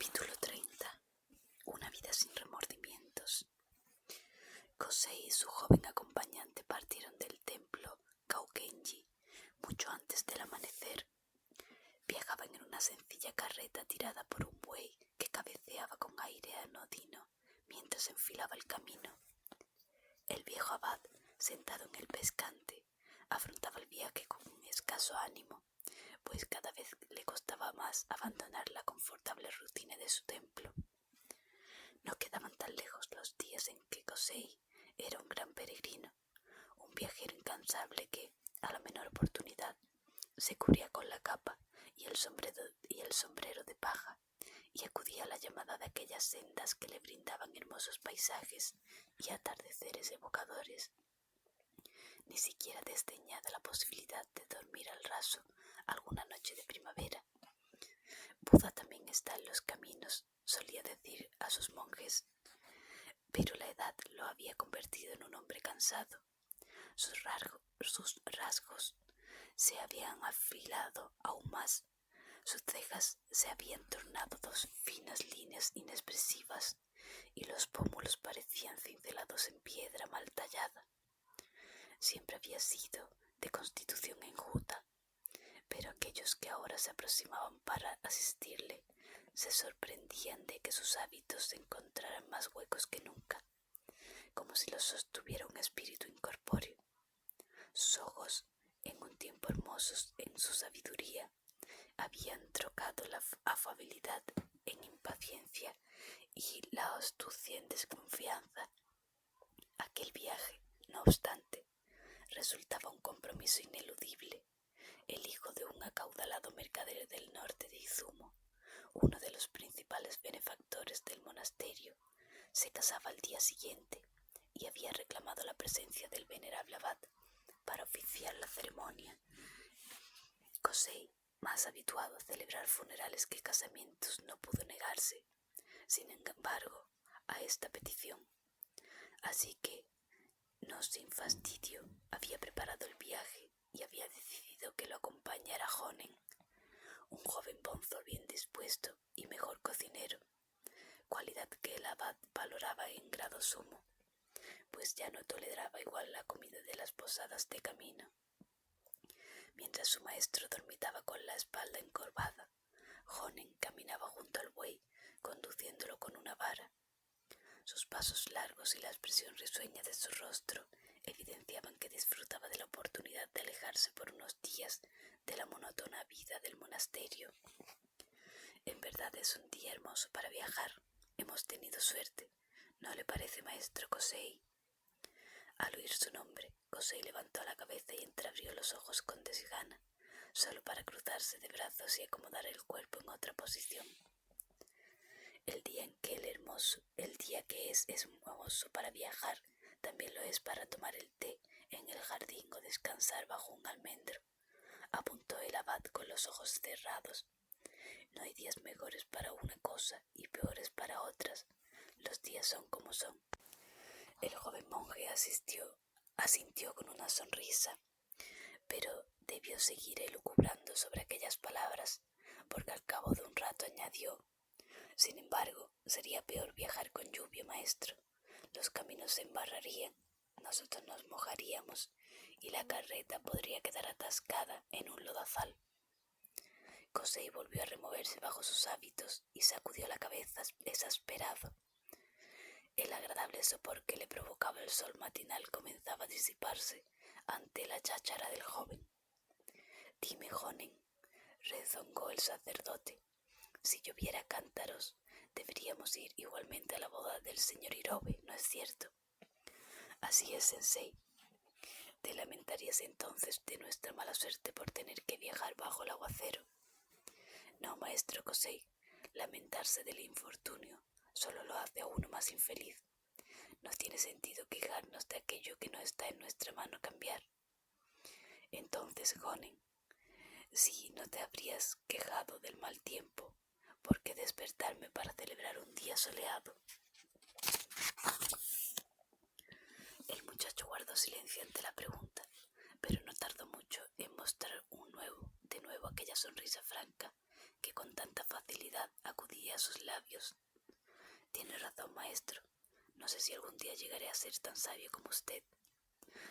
Capítulo 30. Una vida sin remordimientos. Kosei y su joven acompañante partieron del templo Kaukenji mucho antes del amanecer. Viajaban en una sencilla carreta tirada por un buey que cabeceaba con aire anodino mientras enfilaba el camino. El viejo abad, sentado en el pescante, afrontaba el viaje con un escaso ánimo, pues cada vez le costaba más abandonar la confortable rutina de su templo. No quedaban tan lejos los días en que Kosei era un gran peregrino, un viajero incansable que, a la menor oportunidad, se cubría con la capa y el sombrero de paja y acudía a la llamada de aquellas sendas que le brindaban hermosos paisajes y atardeceres evocadores. Ni siquiera desdeñaba la posibilidad de dormir al raso alguna noche de primavera. Buda también está en los caminos, solía decir a sus monjes, pero la edad lo había convertido en un hombre cansado. Sus rasgos se habían afilado aún más, sus cejas se habían tornado dos finas líneas inexpresivas y los pómulos parecían cincelados en piedra mal tallada. Siempre había sido de constitución enjuta, pero aquellos que ahora se aproximaban para asistirle se sorprendían de que sus hábitos se encontraran más huecos que nunca, como si los sostuviera un espíritu incorpóreo. Sus ojos, en un tiempo hermosos en su sabiduría, habían trocado la afabilidad en impaciencia y la astucia en desconfianza. Aquel viaje, no obstante, resultaba un compromiso ineludible. El hijo de un acaudalado mercader del norte de Izumo, uno de los principales benefactores del monasterio, se casaba al día siguiente y había reclamado la presencia del venerable abad para oficiar la ceremonia. Kosei, más habituado a celebrar funerales que casamientos, no pudo negarse, sin embargo, a esta petición. Así que, no sin fastidio, había preparado el viaje y había decidido que lo acompañara Honen, un joven bonzo bien dispuesto y mejor cocinero, cualidad que el abad valoraba en grado sumo, pues ya no toleraba igual la comida de las posadas de camino. Mientras su maestro dormitaba con la espalda encorvada, Honen caminaba junto al buey, conduciéndolo con una vara. Sus pasos largos y la expresión risueña de su rostro evidenciaban que disfrutaba de la oportunidad de alejarse por unos días de la monótona vida del monasterio. En verdad es un día hermoso para viajar. Hemos tenido suerte, ¿no le parece, maestro Kosei? Al oír su nombre, Kosei levantó la cabeza y entreabrió los ojos con desgana, solo para cruzarse de brazos y acomodar el cuerpo en otra posición. El día que es hermoso para viajar, también lo es para tomar el té en el jardín o descansar bajo un almendro, apuntó el abad con los ojos cerrados. No hay días mejores para una cosa y peores para otras. Los días son como son. El joven monje asintió con una sonrisa, pero debió seguir elucubrando sobre aquellas palabras, porque al cabo de un rato añadió: sin embargo, sería peor viajar con lluvia, maestro. Los caminos se embarrarían, nosotros nos mojaríamos y la carreta podría quedar atascada en un lodazal. Kosei volvió a removerse bajo sus hábitos y sacudió la cabeza exasperado. El agradable sopor que le provocaba el sol matinal comenzaba a disiparse ante la cháchara del joven. Dime, Honen, rezongó el sacerdote, si lloviera cántaros, deberíamos ir igualmente a la boda del señor Hirobe, ¿no es cierto? Así es, sensei. ¿Te lamentarías entonces de nuestra mala suerte por tener que viajar bajo el aguacero? No, maestro Kosei, lamentarse del infortunio solo lo hace a uno más infeliz. No tiene sentido quejarnos de aquello que no está en nuestra mano cambiar. Entonces, Honen, si no te habrías quejado del mal tiempo, ¿por qué despertarme para celebrar un día soleado? El muchacho guardó silencio ante la pregunta, pero no tardó mucho en mostrar de nuevo aquella sonrisa franca que con tanta facilidad facilidad acudía a sus labios. «Tiene razón, maestro. No sé si algún día llegaré a ser tan sabio como usted».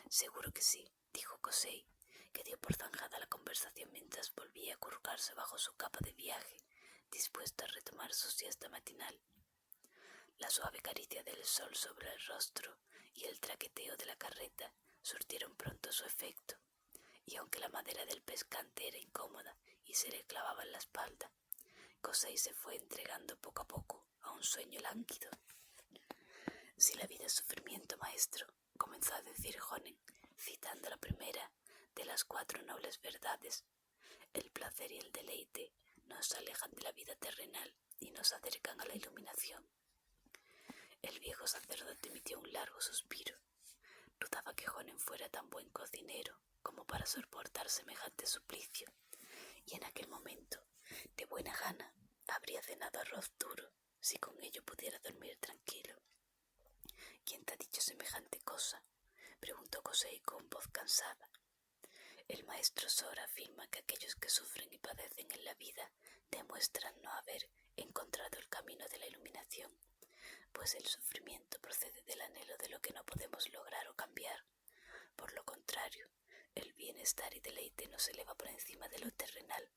«Seguro que sí», dijo Kosei, que dio por zanjada la conversación mientras volvía a acurrucarse bajo su capa de viaje, dispuesto a retomar su siesta matinal. La suave caricia del sol sobre el rostro y el traqueteo de la carreta surtieron pronto su efecto, y aunque la madera del pescante era incómoda y se le clavaba en la espalda, Kosei se fue entregando poco a poco a un sueño lánguido. «Si la vida es sufrimiento, maestro», comenzó a decir Honen, citando la primera de las 4 nobles verdades, «el placer y el deleite nos alejan de la vida terrenal y nos acercan a la iluminación». El viejo sacerdote emitió un largo suspiro. Dudaba que Honen fuera tan buen cocinero como para soportar semejante suplicio, y en aquel momento, de buena gana, habría cenado arroz duro si con ello pudiera dormir tranquilo. «¿Quién te ha dicho semejante cosa?», preguntó Kosei con voz cansada. «El maestro Sora afirma que aquellos que sufren y padecen en la vida demuestran no haber encontrado el camino de la iluminación, pues el sufrimiento procede del anhelo de lo que no podemos lograr o cambiar. Por lo contrario, el bienestar y deleite nos eleva por encima de lo terrenal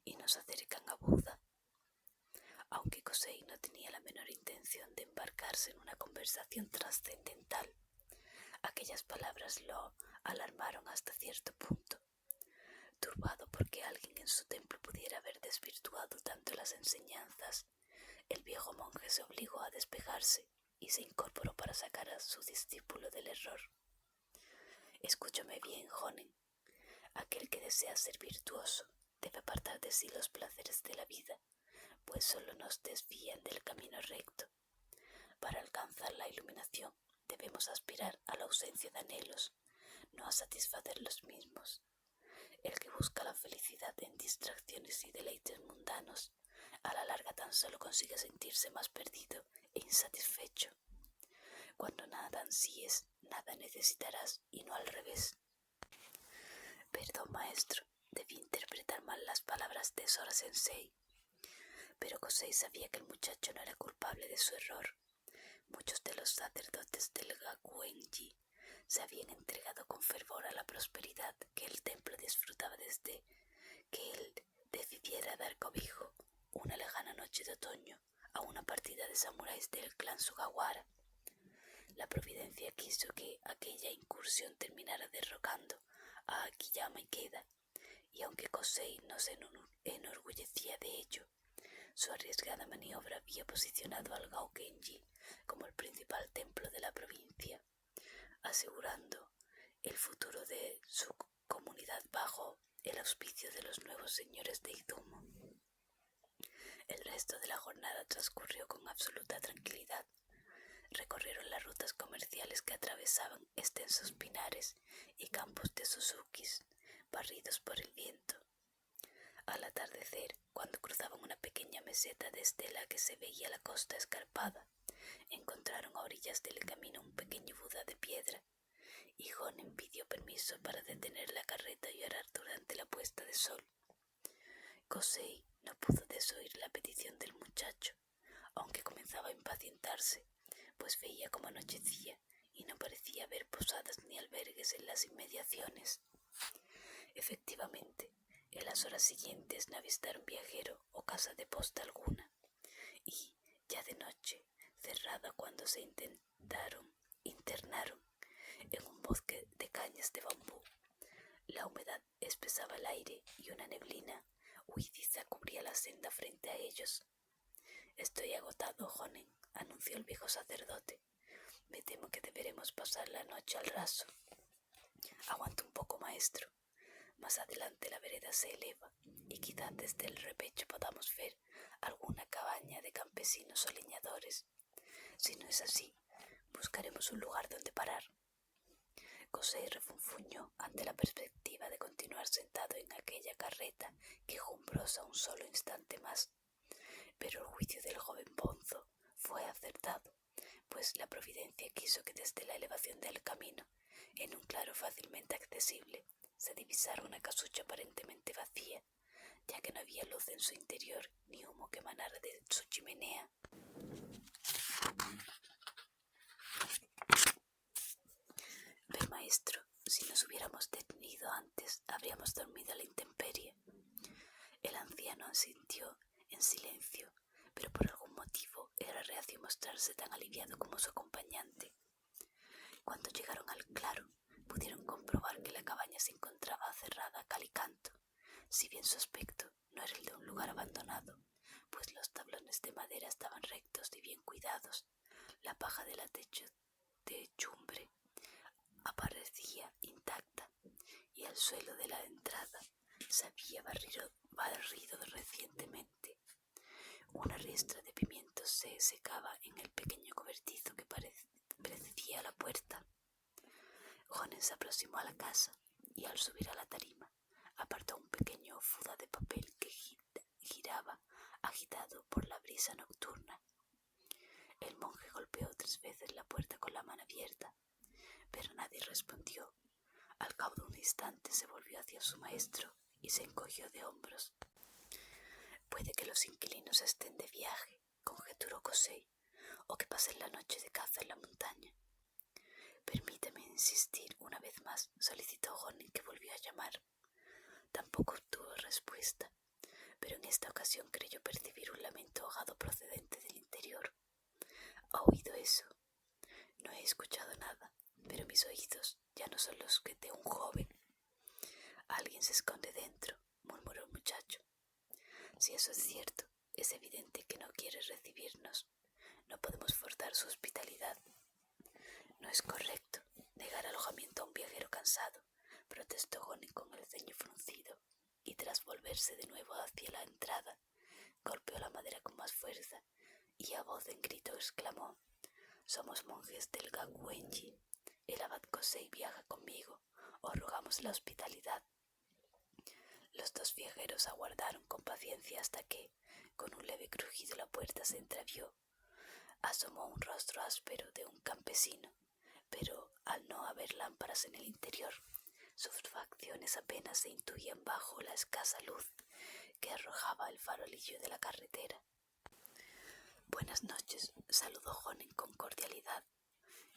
y nos acercan a Buda». Aunque Kosei no tenía la menor intención de embarcarse en una conversación trascendental, aquellas palabras lo alarmaron hasta cierto punto. Turbado porque alguien en su templo pudiera haber desvirtuado tanto las enseñanzas, el viejo monje se obligó a despejarse y se incorporó para sacar a su discípulo del error. «Escúchame bien, Honen. Aquel que desea ser virtuoso debe apartar de sí los placeres de la vida, pues solo nos desvían del camino recto. Para alcanzar la iluminación debemos aspirar a la ausencia de anhelos, no a satisfacer los mismos. El que busca la felicidad en distracciones y deleites mundanos, a la larga tan solo consigue sentirse más perdido e insatisfecho. Cuando nada ansíes, nada necesitarás y no al revés». «Perdón, maestro, debí interpretar mal las palabras de Sora Sensei». Pero Kosei sabía que el muchacho no era culpable de su error. Muchos de los sacerdotes del Gakuen-ji se habían entregado con fervor a la prosperidad que el templo disfrutaba desde que él decidiera dar cobijo, una lejana noche de otoño, a una partida de samuráis del clan Sugawara. La providencia quiso que aquella incursión terminara derrocando a Akiyama Ikeda, y aunque Kosei no se enorgullecía de ello, su arriesgada maniobra había posicionado al Gakuen-ji como el principal templo de la provincia, asegurando el futuro de su comunidad bajo el auspicio de los nuevos señores de Izumo. El resto de la jornada transcurrió con absoluta tranquilidad. Recorrieron las rutas comerciales que atravesaban extensos pinares y campos de suzukis, barridos por el viento. Al atardecer, cuando cruzaban una pequeña meseta desde la que se veía la costa escarpada, encontraron a orillas del camino un pequeño Buda de piedra, y Honen pidió permiso para detener la carreta y orar durante la puesta de sol. Kosei no pudo desoír la petición del muchacho, aunque comenzaba a impacientarse, pues veía cómo anochecía y no parecía haber posadas ni albergues en las inmediaciones. Efectivamente, en las horas siguientes no avistaron viajero o casa de posta alguna, y, ya de noche, cerrada cuando se internaron en un bosque de cañas de bambú, la humedad espesaba el aire y una neblina huidiza cubría la senda frente a ellos. «Estoy agotado, Honen», anunció el viejo sacerdote. «Me temo que deberemos pasar la noche al raso». «Aguanta un poco, maestro. Más adelante la vereda se eleva y quizás desde el repecho podamos ver alguna cabaña de campesinos o leñadores. Si no es así, buscaremos un lugar donde parar». Kosei refunfuñó ante la perspectiva de continuar sentado en aquella carreta quejumbrosa un solo instante más. Pero el juicio del joven bonzo fue acertado, pues la providencia quiso que desde la elevación del camino, en un claro fácilmente accesible, se divisara una casucha aparentemente vacía, ya que no había luz en su interior ni humo que emanara de su chimenea. Ve, maestro, si nos hubiéramos detenido antes, habríamos dormido a la intemperie. El anciano asintió en silencio, pero por algún motivo era reacio a mostrarse tan aliviado como su acompañante. Cuando llegaron al claro, pudieron comprobar que la cabaña se encontraba cerrada a cal y canto, si bien su aspecto no era el de un lugar abandonado, pues los tablones de madera estaban rectos y bien cuidados. La paja de la techumbre aparecía intacta y el suelo de la entrada se había barrido recientemente. Una riestra de pimientos se secaba en el pequeño cobertizo que precedía a la puerta. Jonen se aproximó a la casa y al subir a la tarima apartó un pequeño fuda de papel que giraba agitado por la brisa nocturna. El monje golpeó 3 veces la puerta con la mano abierta, pero nadie respondió. Al cabo de un instante se volvió hacia su maestro y se encogió de hombros. «Puede que los inquilinos estén de viaje», conjeturó Kosei, «o que pasen la noche de caza en la montaña». «Permítame insistir una vez más», solicitó Jonen, que volvió a llamar. Tampoco obtuvo respuesta, pero en esta ocasión creyó percibir un lamento ahogado procedente del interior. «¿Ha oído eso?» «No he escuchado nada, pero mis oídos ya no son los que de un joven». «Alguien se esconde dentro», murmuró el muchacho. «Si eso es cierto, es evidente que no quiere recibirnos. No podemos forzar su hospitalidad». «No es correcto negar alojamiento a un viajero cansado», protestó Jonen con el ceño fruncido, y tras volverse de nuevo hacia la entrada, golpeó la madera con más fuerza y a voz en grito exclamó: «Somos monjes del Gakuenji. El abad Kosei viaja conmigo. Os rogamos la hospitalidad». Los 2 viajeros aguardaron con paciencia hasta que, con un leve crujido, la puerta se entreabrió. Asomó un rostro áspero de un campesino, pero al no haber lámparas en el interior, sus facciones apenas se intuían bajo la escasa luz que arrojaba el farolillo de la carretera. «Buenas noches», saludó Jonen con cordialidad.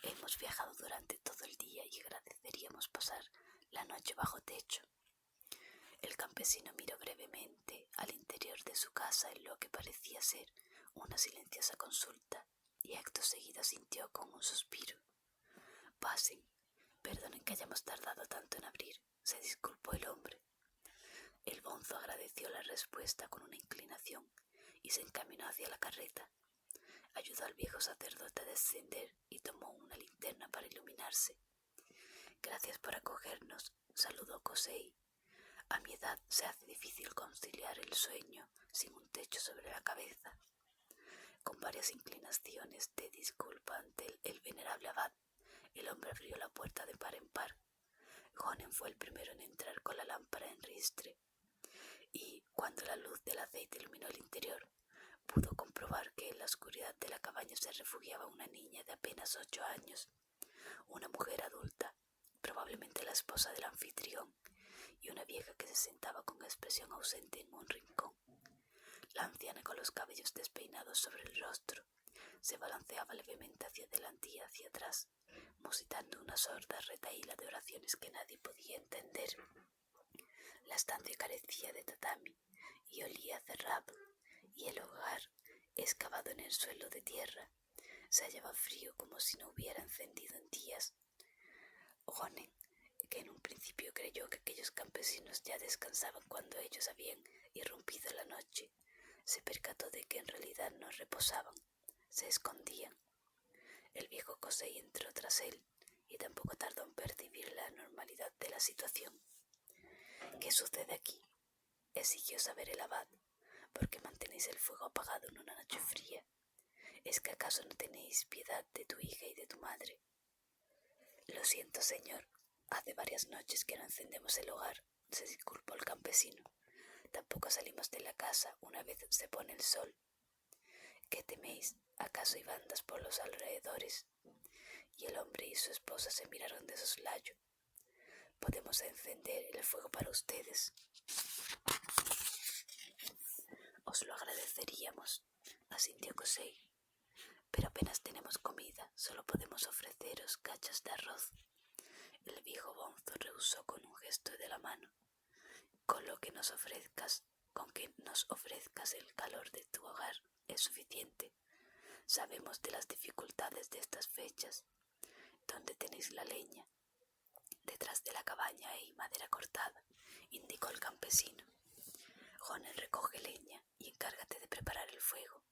«Hemos viajado durante todo el día y agradeceríamos pasar la noche bajo techo». El campesino miró brevemente al interior de su casa en lo que parecía ser una silenciosa consulta y acto seguido sintió con un suspiro. «Pasen. Perdonen que hayamos tardado tanto en abrir», se disculpó el hombre. El bonzo agradeció la respuesta con una inclinación y se encaminó hacia la carreta. Ayudó al viejo sacerdote a descender y tomó una linterna para iluminarse. «Gracias por acogernos», saludó Kosei. «A mi edad se hace difícil conciliar el sueño sin un techo sobre la cabeza». Con varias inclinaciones de disculpa ante el venerable abad, el hombre abrió la puerta de par en par. Jonen fue el primero en entrar con la lámpara en ristre, y cuando la luz del aceite iluminó el interior, pudo comprobar que en la oscuridad de la cabaña se refugiaba una niña de apenas 8 años, una mujer adulta, probablemente la esposa del anfitrión, y una vieja que se sentaba con expresión ausente en un rincón. La anciana, con los cabellos despeinados sobre el rostro, se balanceaba levemente hacia adelante y hacia atrás, musitando una sorda retahíla de oraciones que nadie podía entender. La estancia carecía de tatami y olía a cerrado, y el hogar, excavado en el suelo de tierra, se hallaba frío como si no hubiera encendido en días. Jonen, que en un principio creyó que aquellos campesinos ya descansaban cuando ellos habían irrumpido la noche, se percató de que en realidad no reposaban, se escondían. El viejo Kosei entró tras él y tampoco tardó en percibir la normalidad de la situación. «¿Qué sucede aquí?», exigió saber el abad. «¿Por qué mantenéis el fuego apagado en una noche fría? ¿Es que acaso no tenéis piedad de tu hija y de tu madre?» «Lo siento, señor. Hace varias noches que no encendemos el hogar», se disculpó el campesino. «Tampoco salimos de la casa una vez se pone el sol». «¿Qué teméis? ¿Acaso hay bandas por los alrededores?» Y el hombre y su esposa se miraron de soslayo. «Podemos encender el fuego para ustedes». os lo agradeceríamos, asintió Kosei. Pero apenas tenemos comida, solo podemos ofreceros cachas de arroz. El viejo bonzo rehusó con un gesto de la mano. Con que nos ofrezcas el calor de tu hogar es suficiente. Sabemos de las dificultades de estas fechas. ¿Dónde tenéis la leña? Detrás de la cabaña hay madera cortada, indicó el campesino. Jonen, recoge leña y encárgate de preparar el fuego.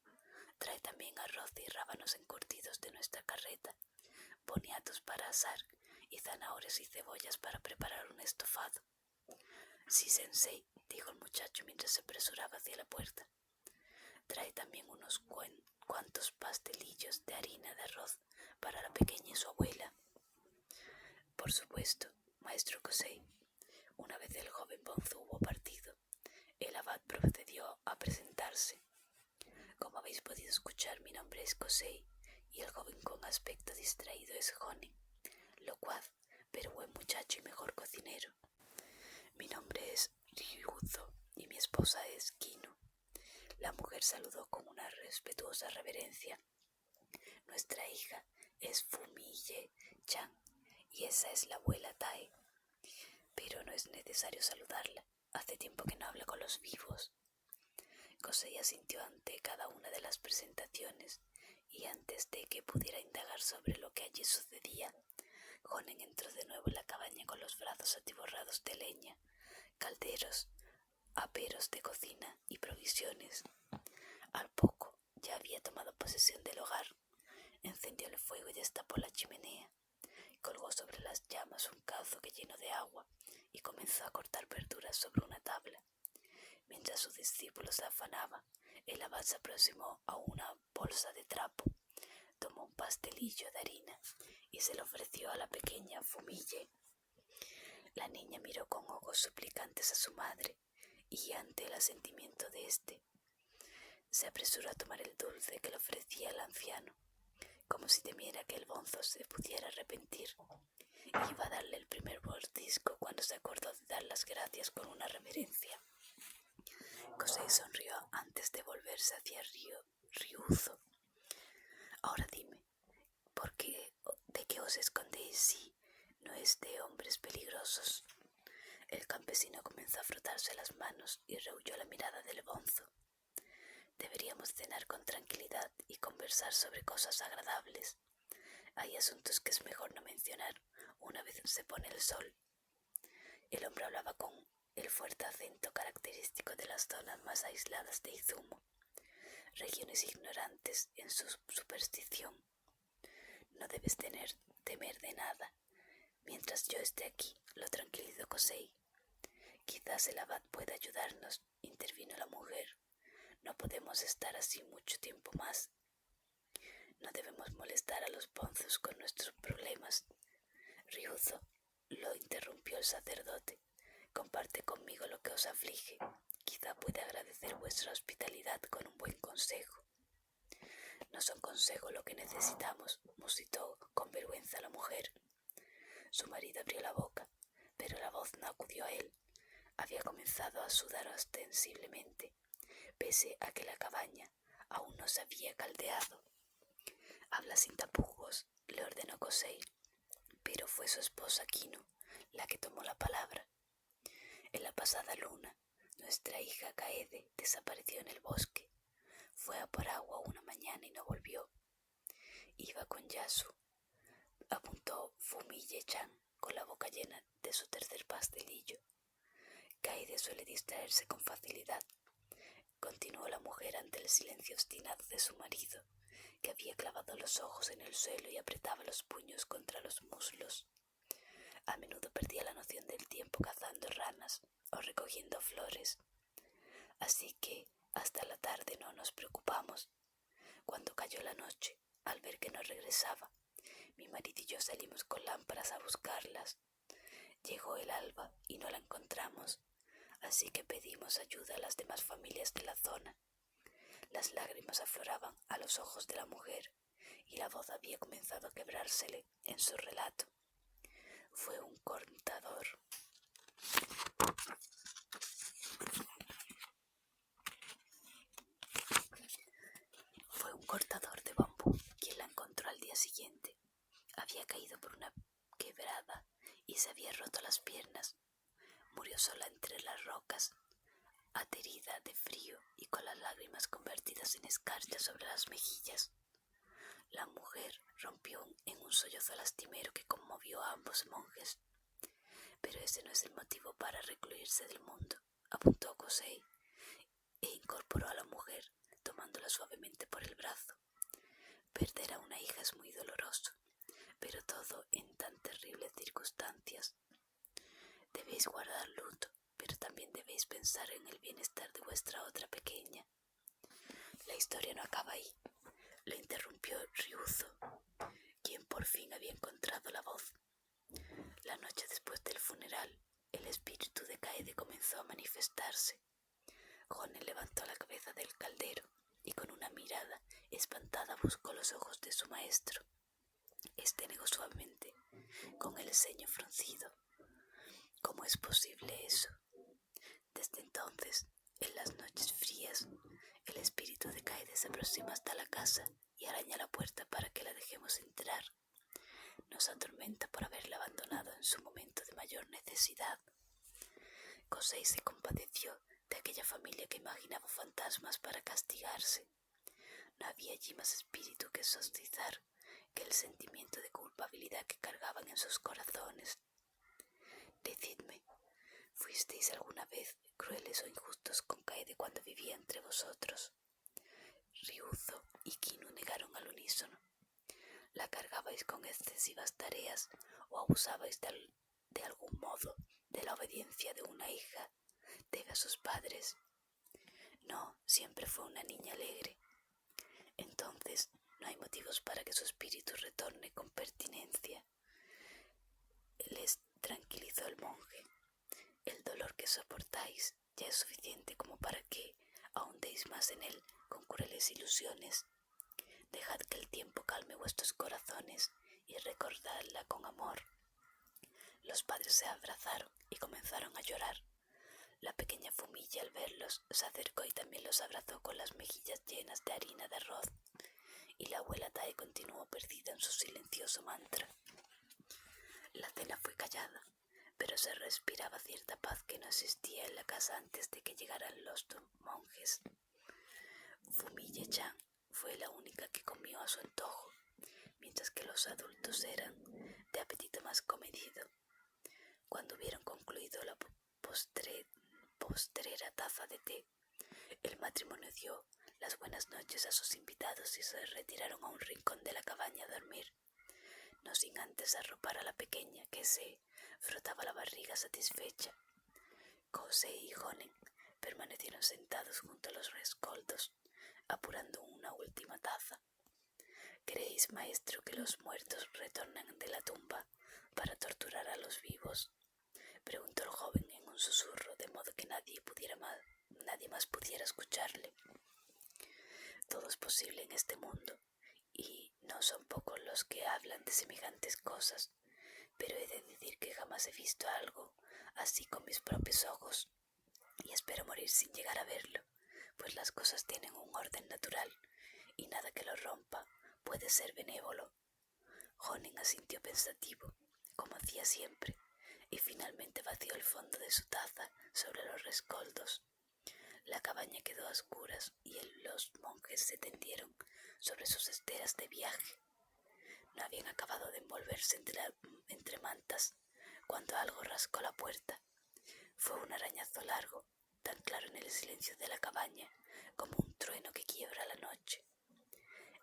Trae también arroz y rábanos encurtidos de nuestra carreta, boniatos para asar y zanahorias y cebollas para preparar un estofado. Sí, sensei, dijo el muchacho mientras se apresuraba hacia la puerta. Trae también unos cuantos pastelillos de harina de arroz para la pequeña y su abuela. Por supuesto, maestro Kosei. Una vez el joven bonzo hubo partido, el abad procedió a presentarse. Como habéis podido escuchar, mi nombre es Kosei y el joven con aspecto distraído es Jonen, locuaz, pero buen muchacho y mejor cocinero. Mi nombre es Ryuzo y mi esposa es Kinu. La mujer saludó con una respetuosa reverencia. Nuestra hija es Fumiye-chan y esa es la abuela Tae. Pero no es necesario saludarla. Hace tiempo que no habla con los vivos. Kosei asintió ante cada una de las presentaciones y antes de que pudiera indagar sobre lo que allí sucedía, Jonen entró de nuevo en la cabaña con los brazos atiborrados de leña, calderos, aperos de cocina y provisiones. Al poco ya había tomado posesión del hogar. Encendió el fuego y destapó la chimenea. Colgó sobre las llamas un cazo que llenó de agua y comenzó a cortar verduras sobre una tabla. Mientras su discípulo se afanaba, el abad se aproximó a una bolsa de trapo, tomó un pastelillo de harina y se lo ofreció a la pequeña Fumiye. La niña miró con ojos suplicantes a su madre y, ante el asentimiento de éste, se apresuró a tomar el dulce que le ofrecía el anciano, como si temiera que el bonzo se pudiera arrepentir. Iba a darle el primer mordisco cuando se acordó de dar las gracias con una reverencia. Kosei sonrió antes de volverse hacia Ryuzo. Ahora dime, ¿de qué os escondéis si no es de hombres peligrosos? El campesino comenzó a frotarse las manos y rehuyó la mirada del bonzo. Deberíamos cenar con tranquilidad y conversar sobre cosas agradables. Hay asuntos que es mejor no mencionar una vez se pone el sol. El hombre hablaba con el fuerte acento característico de las zonas más aisladas de Izumo, regiones ignorantes en su superstición. No debes temer de nada. Mientras yo esté aquí, lo tranquilizó Kosei. Quizás el abad pueda ayudarnos, intervino la mujer. No podemos estar así mucho tiempo más. No debemos molestar a los bonzos con nuestros problemas. Ryuzo, lo interrumpió el sacerdote. Comparte conmigo lo que os aflige. Quizá pueda agradecer vuestra hospitalidad con un buen consejo. No son consejos lo que necesitamos, musitó con vergüenza la mujer. Su marido abrió la boca, pero la voz no acudió a él. Había comenzado a sudar ostensiblemente, pese a que la cabaña aún no se había caldeado. Habla sin tapujos, le ordenó Kosei, pero fue su esposa Kinu la que tomó la palabra. En la pasada luna, nuestra hija Kaede desapareció en el bosque. Fue a por agua una mañana y no volvió. Iba con Yasu, apuntó Fumiye-chan con la boca llena de su tercer pastelillo. Kaede suele distraerse con facilidad, continuó la mujer ante el silencio obstinado de su marido, que había clavado los ojos en el suelo y apretaba los puños contra los muslos. A menudo perdía la noción del tiempo cazando ranas o recogiendo flores. Así que hasta la tarde no nos preocupamos. Cuando cayó la noche, al ver que no regresaba, mi marido y yo salimos con lámparas a buscarlas. Llegó el alba y no la encontramos, así que pedimos ayuda a las demás familias de la zona. Las lágrimas afloraban a los ojos de la mujer y la voz había comenzado a quebrársele en su relato. Fue un contador. cortador de bambú, quien la encontró al día siguiente. Había caído por una quebrada y se había roto las piernas. Murió sola entre las rocas, aterida de frío y con las lágrimas convertidas en escarcha sobre las mejillas. La mujer rompió en un sollozo lastimero que conmovió a ambos monjes. Pero ese no es el motivo para recluirse del mundo, apuntó Kosei, e incorporó a la mujer, tomándola suavemente por el brazo. Perder a una hija es muy doloroso, pero todo en tan terribles circunstancias. Debéis guardar luto, pero también debéis pensar en el bienestar de vuestra otra pequeña. La historia no acaba ahí, lo interrumpió Ryuzo, quien por fin había encontrado la voz. La noche después del funeral, el espíritu de Kaede comenzó a manifestarse. Honen levantó la cabeza del caldero y con una mirada espantada buscó los ojos de su maestro. Este negó suavemente, con el ceño fruncido. ¿Cómo es posible eso? Desde entonces, en las noches frías, el espíritu de Kaede se aproxima hasta la casa y araña la puerta para que la dejemos entrar. Nos atormenta por haberla abandonado en su momento de mayor necesidad. Kosei se compadeció de aquella familia que imaginaba fantasmas para castigarse. No había allí más espíritu que exorcizar que el sentimiento de culpabilidad que cargaban en sus corazones. Decidme, ¿fuisteis alguna vez crueles o injustos con Kaede cuando vivía entre vosotros? Ryuzo y Kinu negaron al unísono. ¿La cargabais con excesivas tareas o abusabais de algún modo de la obediencia de una hija debe a sus padres? No, siempre fue una niña alegre. Entonces no hay motivos para que su espíritu retorne con pertinencia. Les tranquilizó el monje. El dolor que soportáis ya es suficiente como para que ahondéis más en él con crueles ilusiones. Dejad que el tiempo calme vuestros corazones y recordadla con amor. Los padres se abrazaron y comenzaron a llorar. La pequeña Fumiya al verlos se acercó y también los abrazó con las mejillas llenas de harina de arroz. Y la abuela Tae continuó perdida en su silencioso mantra. La cena fue callada, pero se respiraba cierta paz que no existía en la casa antes de que llegaran los monjes. Fumiya-chan fue la única que comió a su antojo, mientras que los adultos eran de apetito más comedido. Cuando hubieron concluido la postrera taza de té, el matrimonio dio las buenas noches a sus invitados y se retiraron a un rincón de la cabaña a dormir, no sin antes arropar a la pequeña que se frotaba la barriga satisfecha. Kosei y Honen permanecieron sentados junto a los rescoldos, apurando una última taza. ¿Creéis, maestro, que los muertos retornan de la tumba para torturar a los vivos? Preguntó el joven en un susurro, de modo que nadie más pudiera escucharle. Todo es posible en este mundo, y no son pocos los que hablan de semejantes cosas, pero he de decir que jamás he visto algo así con mis propios ojos, y espero morir sin llegar a verlo, pues las cosas tienen un orden natural, y nada que lo rompa puede ser benévolo. Honen asintió pensativo, como hacía siempre, y finalmente vació el fondo de su taza sobre los rescoldos. La cabaña quedó a oscuras y los monjes se tendieron sobre sus esteras de viaje. No habían acabado de envolverse entre mantas cuando algo rascó la puerta. Fue un arañazo largo, tan claro en el silencio de la cabaña como un trueno que quiebra la noche.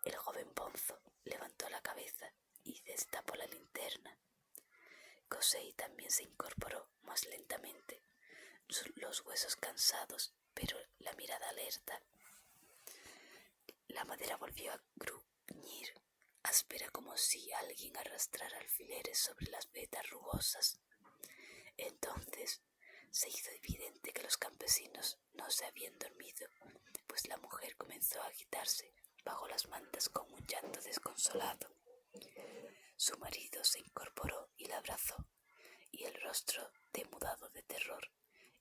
El joven bonzo levantó la cabeza y destapó la linterna. Kosei también se incorporó más lentamente, los huesos cansados, pero la mirada alerta. La madera volvió a gruñir, áspera como si alguien arrastrara alfileres sobre las vetas rugosas. Entonces se hizo evidente que los campesinos no se habían dormido, pues la mujer comenzó a agitarse bajo las mantas con un llanto desconsolado. Su marido se incorporó y la abrazó, y el rostro, demudado de terror,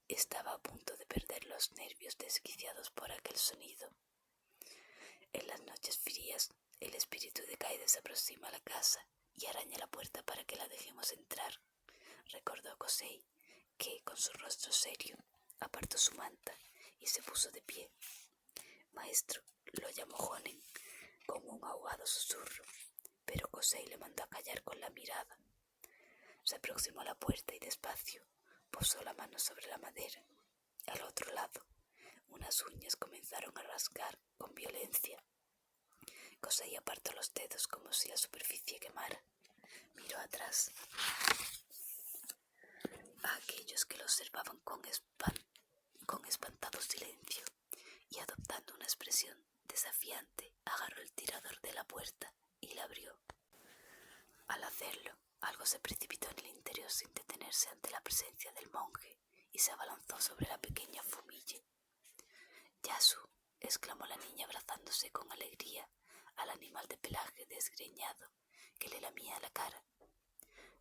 estaba a punto de perder los nervios desquiciados por aquel sonido. En las noches frías El espíritu de Kaede se aproxima a la casa y araña la puerta para que la dejemos entrar, recordó Kosei, que, con su rostro serio, apartó su manta y se puso de pie. Maestro, lo llamó Honen con un ahogado susurro, pero Kosei le mandó a callar con la mirada. Se aproximó a la puerta y despacio posó la mano sobre la madera. Al otro lado, unas uñas comenzaron a rasgar con violencia. Kosei apartó los dedos como si la superficie quemara. Miró atrás a aquellos que lo observaban con espantado silencio y, adoptando una expresión desafiante, agarró el tirador de la puerta y la abrió. Al hacerlo, algo se precipitó en el interior sin detenerse ante la presencia del monje y se abalanzó sobre la pequeña Fumille. «Yasu», exclamó la niña abrazándose con alegría al animal de pelaje desgreñado que le lamía la cara.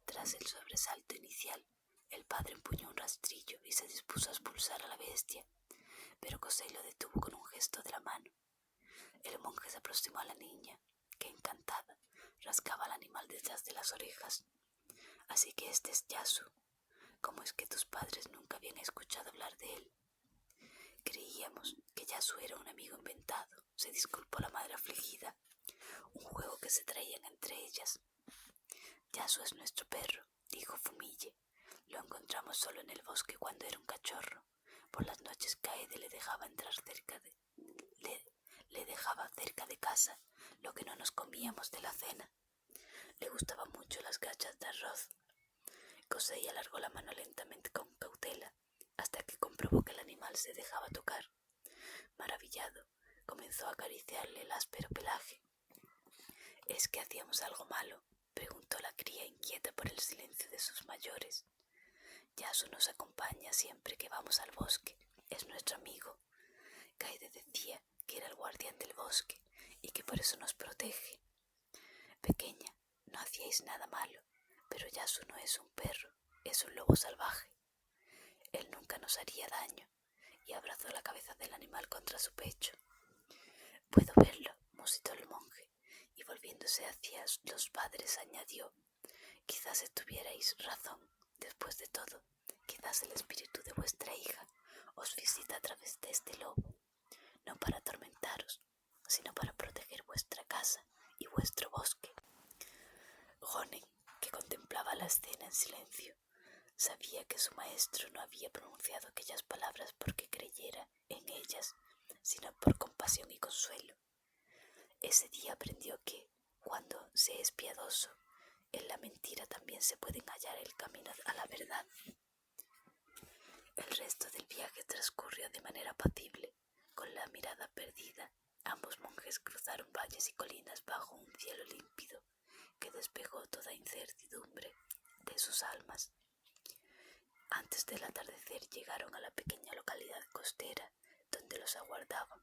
Tras el sobresalto inicial, el padre empuñó un rastrillo y se dispuso a expulsar a la bestia, pero Kosei lo detuvo con un gesto de la mano. El monje se aproximó a la niña, que, encantada, rascaba al animal detrás de las orejas. «Así que este es Yasu. ¿Cómo es que tus padres nunca habían escuchado hablar de él?» «Creíamos que Yasu era un amigo inventado», se disculpó la madre afligida. «Un juego que se traían entre ellas». «Yasu es nuestro perro», dijo Fumille. «Lo encontramos solo en el bosque cuando era un cachorro. Por las noches Kaede le dejaba cerca de casa lo que no nos comíamos de la cena. Le gustaban mucho las gachas de arroz». Kosei alargó la mano lentamente con cautela hasta que comprobó que el animal se dejaba tocar. Maravillado, comenzó a acariciarle el áspero pelaje. «¿Es que hacíamos algo malo?», preguntó la cría, inquieta por el silencio de sus mayores. «Yasu nos acompaña siempre que vamos al bosque. Es nuestro amigo. Kaede decía que era el guardián del bosque y que por eso nos protege. Pequeña, no hacíais nada malo, pero Yasu no es un perro, es un lobo salvaje. Él nunca nos haría daño», y abrazó la cabeza del animal contra su pecho. «Puedo verlo», musitó el monje, y volviéndose hacia los padres añadió: «Quizás tuvierais razón. Después de todo, quizás el espíritu de vuestra hija os visita a través de este lobo, no para atormentaros, sino para proteger vuestra casa y vuestro bosque». Honen, que contemplaba la escena en silencio, sabía que su maestro no había pronunciado aquellas palabras porque creyera en ellas, sino por compasión y consuelo. Ese día aprendió que, cuando se es piadoso, en la mentira también se puede hallar el camino a la verdad. El resto del viaje transcurrió de manera apacible. Con la mirada perdida, ambos monjes cruzaron valles y colinas bajo un cielo límpido que despejó toda incertidumbre de sus almas. Antes del atardecer llegaron a la pequeña localidad costera donde los aguardaban,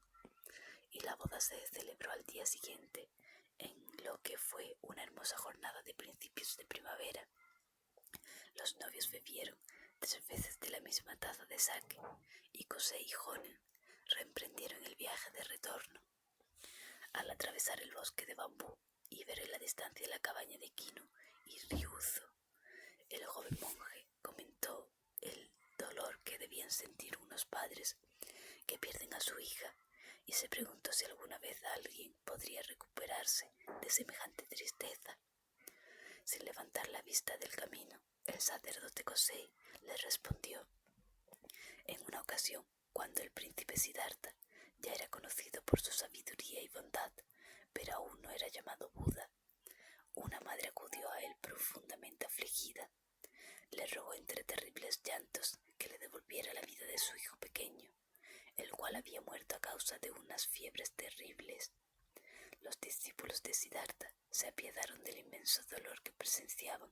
y la boda se celebró al día siguiente, en lo que fue una hermosa jornada de principios de primavera. Los novios bebieron 3 veces de la misma taza de sake, y Kosei y Honen reemprendieron el viaje de retorno. Al atravesar el bosque de bambú y ver en la distancia la cabaña de Kinu y Ryuzo, el joven monje comentó el dolor que debían sentir unos padres que pierden a su hija, y se preguntó si alguna vez alguien podría recuperarse de semejante tristeza. Sin levantar la vista del camino, el sacerdote Kosei le respondió: «En una ocasión, cuando el príncipe Siddhartha ya era conocido por su sabiduría y bondad, pero aún no era llamado Buda, una madre acudió a él profundamente afligida. Le rogó entre terribles llantos que le devolviera la vida de su hijo pequeño, el cual había muerto a causa de unas fiebres terribles. Los discípulos de Siddhartha se apiadaron del inmenso dolor que presenciaban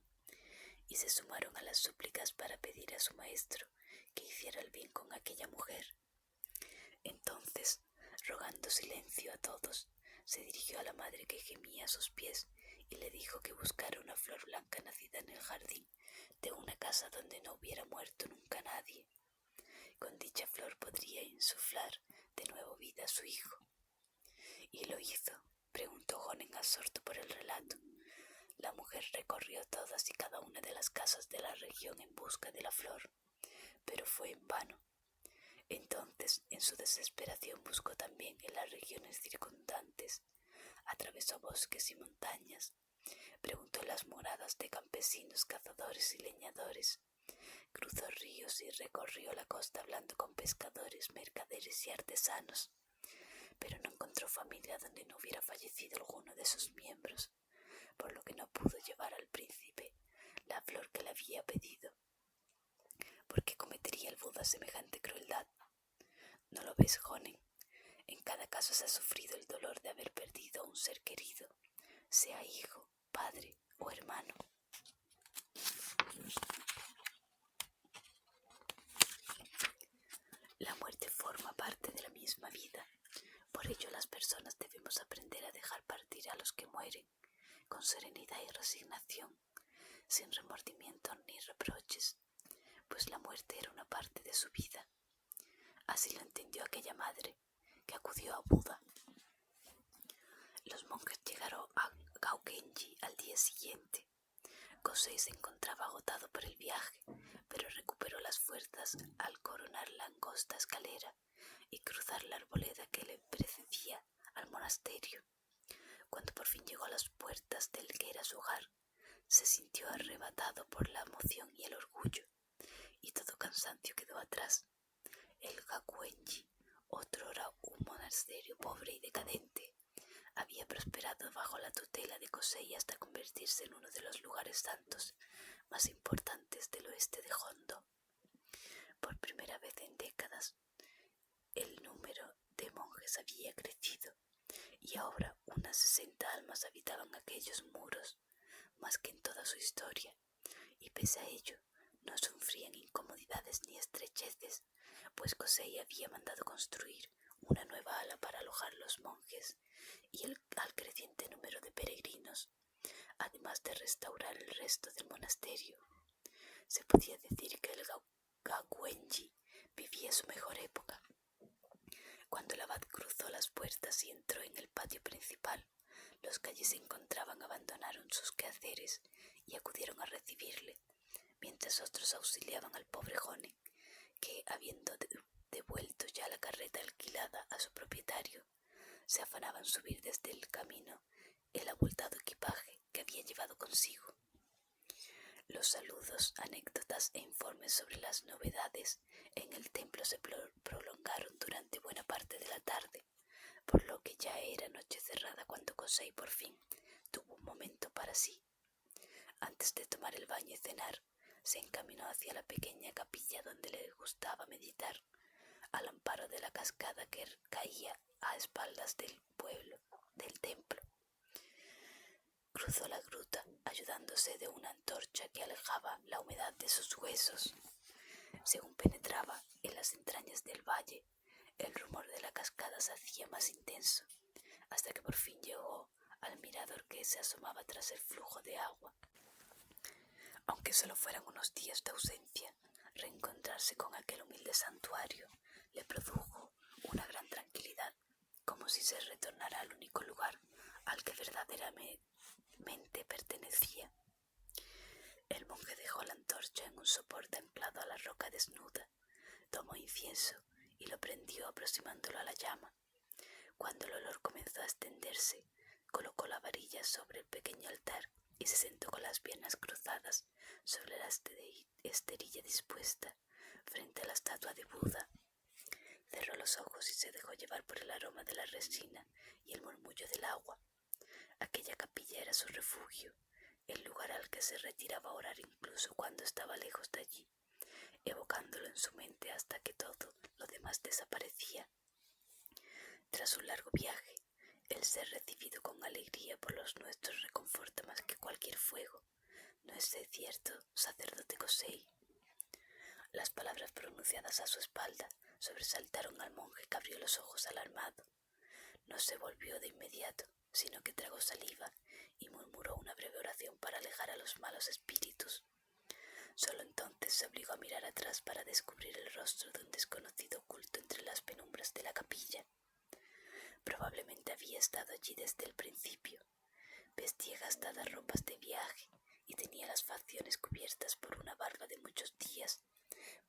y se sumaron a las súplicas para pedir a su maestro que hiciera el bien con aquella mujer. Entonces, rogando silencio a todos, se dirigió a la madre que gemía a sus pies y le dijo que buscara una flor blanca nacida en el jardín de una casa donde no hubiera muerto nunca nadie. Con dicha flor podría insuflar de nuevo vida a su hijo». «¿Y lo hizo?», preguntó Honen absorto por el relato. La mujer recorrió todas y cada una de las casas de la región en busca de la flor, pero fue en vano. Entonces, en su desesperación, buscó también en las regiones circundantes. Atravesó bosques y montañas. Preguntó en las moradas de campesinos, cazadores y leñadores. Cruzó ríos y recorrió la costa hablando con pescadores, mercaderes y artesanos. Pero no encontró familia donde no hubiera fallecido alguno de sus miembros, por lo que no pudo llevar al príncipe la flor que le había pedido. ¿Por qué cometería el Buda semejante crueldad? ¿No lo ves, Honen? En cada caso se ha sufrido el dolor de haber perdido a un ser querido, sea hijo, padre o hermano. La muerte forma parte de la misma vida. Por ello las personas debemos aprender a dejar partir a los que mueren, con serenidad y resignación, sin remordimiento ni reproches, pues la muerte era una parte de su vida. Así lo entendió aquella madre, que acudió a Buda. Los monjes llegaron a Gaukenji al día siguiente. Kosei se encontraba agotado por el viaje, pero recuperó las fuerzas al coronar la angosta escalera y cruzar la arboleda que le precedía al monasterio. Cuando por fin llegó a las puertas del que era su hogar, se sintió arrebatado por la emoción y el orgullo, y todo cansancio quedó atrás. El Gaukenji, otrora un monasterio pobre y decadente, había prosperado bajo la tutela de Kosei hasta convertirse en uno de los lugares santos más importantes del oeste de Hondo. Por primera vez en décadas, el número de monjes había crecido, y ahora unas 60 almas habitaban aquellos muros, más que en toda su historia, y pese a ello, no sufrían incomodidades ni estrecheces, pues Kosei había mandado construir una nueva ala para alojar los monjes y al creciente número de peregrinos, además de restaurar el resto del monasterio. Se podía decir que el Gaukenji vivía su mejor época. Cuando el abad cruzó las puertas y entró en el patio principal, los que allí se encontraban abandonaron sus quehaceres y acudieron a recibirle, mientras otros auxiliaban al pobre Honen, que, habiendo devuelto ya la carreta alquilada a su propietario, se afanaba en subir desde el camino el abultado equipaje que había llevado consigo. Los saludos, anécdotas e informes sobre las novedades en el templo se prolongaron durante buena parte de la tarde, por lo que ya era noche cerrada cuando Kosei por fin tuvo un momento para sí. Antes de tomar el baño y cenar, se encaminó hacia la pequeña capilla donde le gustaba meditar, al amparo de la cascada que caía a espaldas del templo. Cruzó la gruta, ayudándose de una antorcha que alejaba la humedad de sus huesos. Según penetraba en las entrañas del valle, el rumor de la cascada se hacía más intenso, hasta que por fin llegó al mirador que se asomaba tras el flujo de agua. Aunque solo fueran unos días de ausencia, reencontrarse con aquel humilde santuario le produjo una gran tranquilidad, como si se retornara al único lugar al que verdaderamente pertenecía. El monje dejó la antorcha en un soporte anclado a la roca desnuda, tomó incienso y lo prendió aproximándolo a la llama. Cuando el olor comenzó a extenderse, colocó la varilla sobre el pequeño altar y se sentó con las piernas cruzadas sobre la esterilla dispuesta frente a la estatua de Buda. Cerró los ojos y se dejó llevar por el aroma de la resina y el murmullo del agua. Aquella capilla era su refugio, el lugar al que se retiraba a orar incluso cuando estaba lejos de allí, evocándolo en su mente hasta que todo lo demás desaparecía. Tras un largo viaje, el ser recibido con alegría por los nuestros reconforta más que cualquier fuego. ¿No es cierto, sacerdote Kosei? Las palabras pronunciadas a su espalda sobresaltaron al monje, que abrió los ojos alarmado. No se volvió de inmediato, sino que tragó saliva y murmuró una breve oración para alejar a los malos espíritus. Solo entonces se obligó a mirar atrás para descubrir el rostro de un desconocido oculto entre las penumbras de la capilla. Probablemente había estado allí desde el principio. Vestía gastadas ropas de viaje y tenía las facciones cubiertas por una barba de muchos días,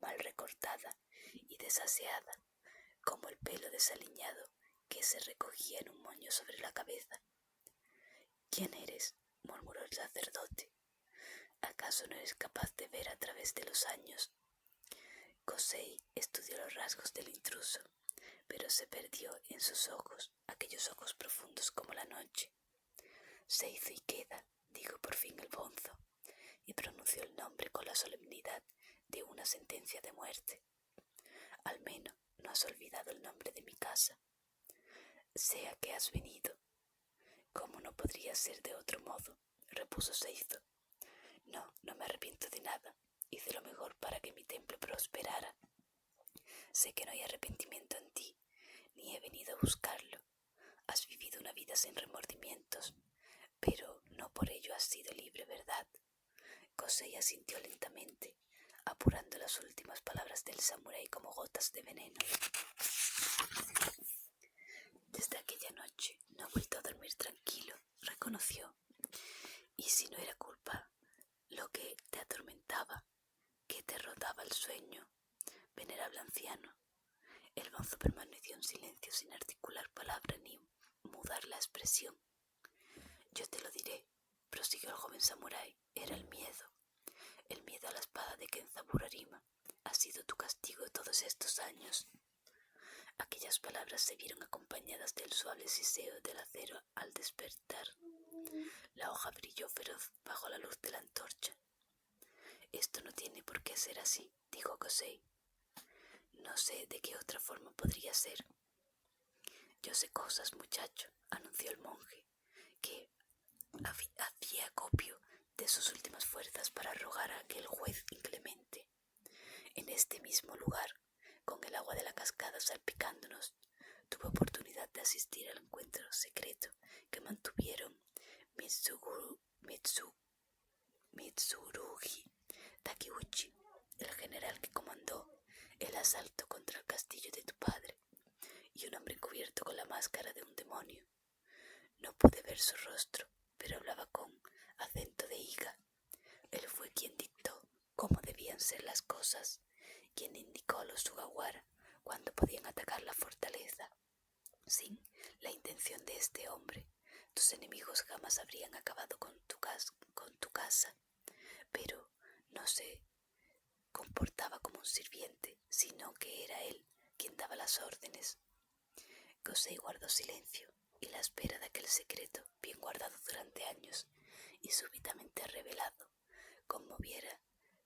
mal recortada y desaseada, como el pelo desaliñado que se recogía en un moño sobre la cabeza. —¿Quién eres? —murmuró el sacerdote. —¿Acaso no eres capaz de ver a través de los años? Kosei estudió los rasgos del intruso, pero se perdió en sus ojos, aquellos ojos profundos como la noche. —Seizo Ikeda —dijo por fin el bonzo, y pronunció el nombre con la solemnidad de una sentencia de muerte. —Al menos no has olvidado el nombre de mi casa. —Sé a qué has venido. —¿Cómo no podría ser de otro modo? —repuso Seizo. No me arrepiento de nada. Hice lo mejor para que mi templo prosperara. Sé que no hay arrepentimiento en ti, ni he venido a buscarlo. Has vivido una vida sin remordimientos, pero no por ello has sido libre, ¿verdad? Kosei asintió lentamente, apurando las últimas palabras del samurái como gotas de veneno. Desde aquella noche no he vuelto a dormir tranquilo, reconoció. Y si no era culpa lo que te atormentaba, que te rondaba el sueño, venerable anciano. El bonzo permaneció en silencio sin articular palabra ni mudar la expresión. Yo te lo diré, prosiguió el joven samurái, era el miedo a la espada de Kenzaburo Arima. Ha sido tu castigo todos estos años. Aquellas palabras se vieron acompañadas del suave siseo del acero al despertar. La hoja brilló feroz bajo la luz de la antorcha. Esto no tiene por qué ser así, dijo Kosei. No sé de qué otra forma podría ser. Yo sé cosas, muchacho, anunció el monje, que hacía acopio de sus últimas fuerzas para rogar a aquel juez inclemente. En este mismo lugar, con el agua de la cascada salpicándonos, tuve oportunidad de asistir al encuentro secreto que mantuvieron Mitsurugi Takeuchi, el general que comandó el asalto contra el castillo de tu padre, y un hombre cubierto con la máscara de un demonio. No pude ver su rostro, pero hablaba con acento de higa. Él fue quien dictó cómo debían ser las cosas, quien indicó a los Sugawara cuándo podían atacar la fortaleza. Sin la intención de este hombre, tus enemigos jamás habrían acabado con tu casa, pero no se comportaba como un sirviente, sino que era él quien daba las órdenes. Kosei guardó silencio, y la espera de aquel secreto, bien guardado durante años y súbitamente revelado, conmoviera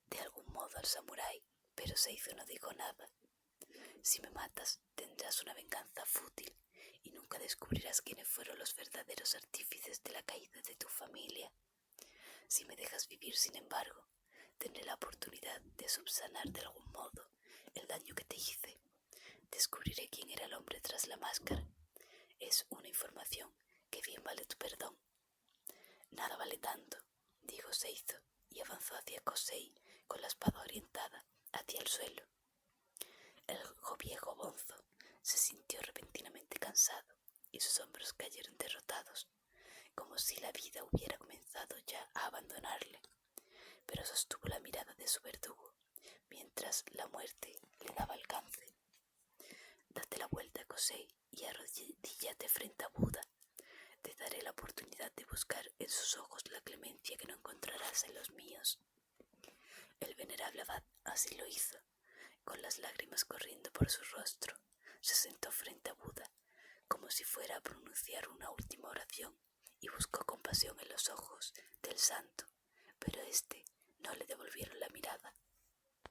de algún modo al samurái, pero Seizo no dijo nada. Si me matas, tendrás una venganza fútil y nunca descubrirás quiénes fueron los verdaderos artífices de la caída de tu familia. Si me dejas vivir, sin embargo, tendré la oportunidad de subsanar de algún modo el daño que te hice. Descubriré quién era el hombre tras la máscara. Es una información que bien vale tu perdón. Nada vale tanto, dijo Seizo, y avanzó hacia Kosei con la espada orientada hacia el suelo. El viejo bonzo se sintió repentinamente cansado y sus hombros cayeron derrotados, como si la vida hubiera comenzado ya a abandonarle, pero sostuvo la mirada de su verdugo mientras la muerte le daba alcance. Date la vuelta, Kosei, y arrodíllate frente a Buda. Te daré la oportunidad de buscar en sus ojos la clemencia que no encontrarás en los míos. El venerable abad así lo hizo, con las lágrimas corriendo por su rostro. Se sentó frente a Buda, como si fuera a pronunciar una última oración, y buscó compasión en los ojos del santo, pero éste no le devolvieron la mirada.